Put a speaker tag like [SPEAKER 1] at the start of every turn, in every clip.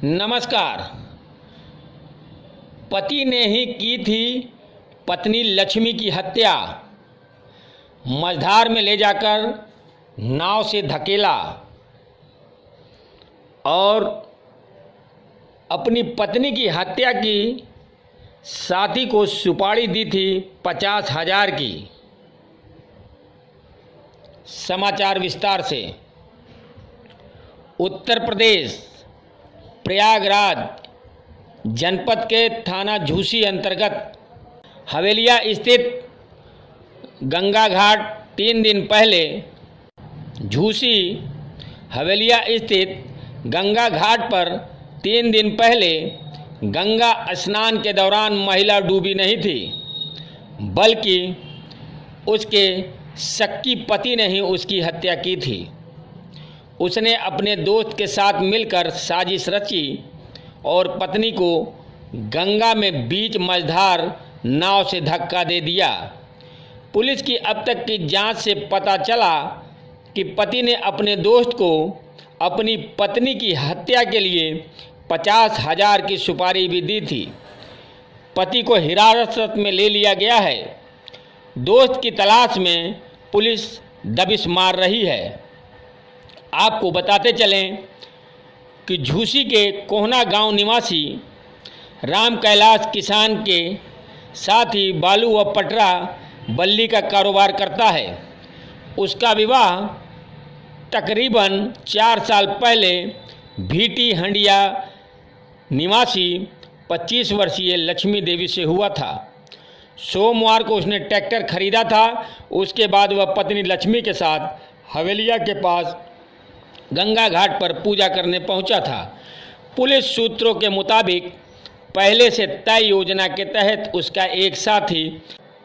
[SPEAKER 1] नमस्कार। पति ने ही की थी पत्नी लक्ष्मी की हत्या। मझधार में ले जाकर नाव से धकेला और अपनी पत्नी की हत्या की। साथी को सुपारी दी थी 50,000 की। समाचार विस्तार से। उत्तर प्रदेश प्रयागराज जनपद के थाना झूसी अंतर्गत हवेलिया स्थित गंगा घाट 3 दिन पहले झूसी हवेलिया स्थित गंगा घाट पर 3 दिन पहले गंगा स्नान के दौरान महिला डूबी नहीं थी, बल्कि उसके शक्की पति ने ही उसकी हत्या की थी। उसने अपने दोस्त के साथ मिलकर साजिश रची और पत्नी को गंगा में बीच मझधार नाव से धक्का दे दिया। पुलिस की अब तक की जांच से पता चला कि पति ने अपने दोस्त को अपनी पत्नी की हत्या के लिए 50,000 की सुपारी भी दी थी। पति को हिरासत में ले लिया गया है। दोस्त की तलाश में पुलिस दबिश मार रही है। आपको बताते चलें कि झूसी के कोहना गांव निवासी राम कैलाश किसान के साथ ही बालू व पटरा बल्ली का कारोबार करता है। उसका विवाह तकरीबन 4 साल पहले भीटी हंडिया निवासी 25 वर्षीय लक्ष्मी देवी से हुआ था। सोमवार को उसने ट्रैक्टर खरीदा था। उसके बाद वह पत्नी लक्ष्मी के साथ हवेलिया के पास गंगा घाट पर पूजा करने पहुंचा था। पुलिस सूत्रों के मुताबिक पहले से तय योजना के तहत उसका एक साथी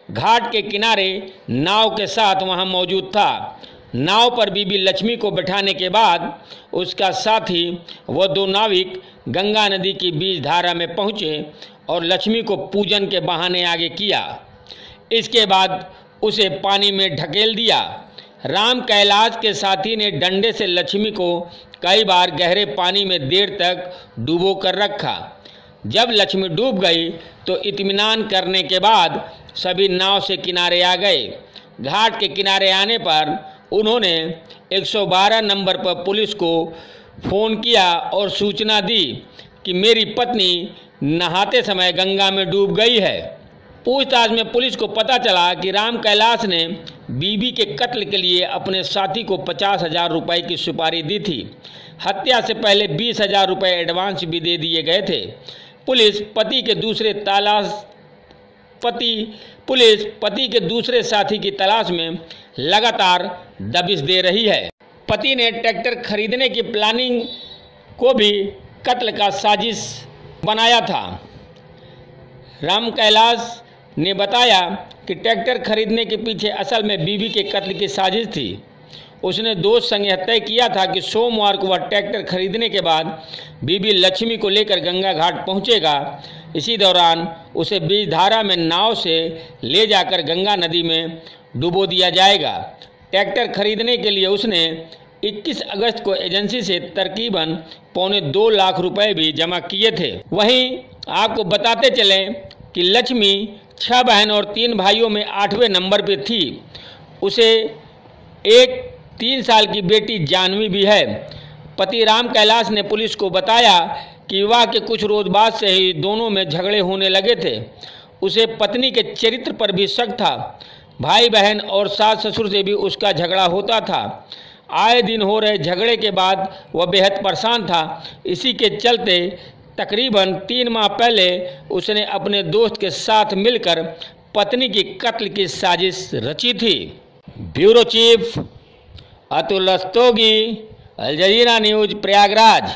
[SPEAKER 1] घाट के किनारे नाव के साथ वहां मौजूद था। नाव पर बीबी लक्ष्मी को बैठाने के बाद उसका साथी व 2 नाविक गंगा नदी की बीच धारा में पहुंचे और लक्ष्मी को पूजन के बहाने आगे किया। इसके बाद उसे पानी में ढकेल दिया। राम कैलाश के साथी ने डंडे से लक्ष्मी को कई बार गहरे पानी में देर तक डुबो कर रखा। जब लक्ष्मी डूब गई तो इत्मीनान करने के बाद सभी नाव से किनारे आ गए। घाट के किनारे आने पर उन्होंने 112 नंबर पर पुलिस को फ़ोन किया और सूचना दी कि मेरी पत्नी नहाते समय गंगा में डूब गई है। पूछताछ में पुलिस को पता चला कि राम कैलाश ने बीबी के कत्ल के लिए अपने साथी को 50,000 रुपये की सुपारी दी थी। हत्या से पहले 20,000 रुपये एडवांस भी दे दिए गए थे। पुलिस पति के दूसरे साथी की तलाश में लगातार दबिश दे रही है। पति ने ट्रैक्टर खरीदने की प्लानिंग को भी कत्ल का साजिश बनाया था। राम कैलाश ने बताया कि ट्रैक्टर खरीदने के पीछे असल में बीबी के कत्ल की साजिश थी। उसने दोस्त संग तय किया था कि सोमवार को वह ट्रैक्टर खरीदने के बाद बीबी लक्ष्मी को लेकर गंगा घाट पहुंचेगा। इसी दौरान उसे बीच धारा में नाव से ले जाकर गंगा नदी में डुबो दिया जाएगा। ट्रैक्टर खरीदने के लिए उसने 21 अगस्त को एजेंसी से तकरीबन 2.25 लाख रुपए भी जमा किए थे। वहीं आपको बताते चलें कि लक्ष्मी 6 बहन और 3 भाइयों में 8वें नंबर पे थी। उसे एक 3 साल की बेटी जानवी भी है। पति राम कैलाश ने पुलिस को बताया कि विवाह के कुछ रोज बाद से ही दोनों में झगड़े होने लगे थे। उसे पत्नी के चरित्र पर भी शक था। भाई बहन और सास ससुर से भी उसका झगड़ा होता था। आए दिन हो रहे झगड़े के बाद वह बेहद परेशान था। इसी के चलते तकरीबन 3 माह पहले उसने अपने दोस्त के साथ मिलकर पत्नी की कत्ल की साजिश रची थी। ब्यूरो चीफ अतुल रस्तोगी, अल जजीरा न्यूज़, प्रयागराज।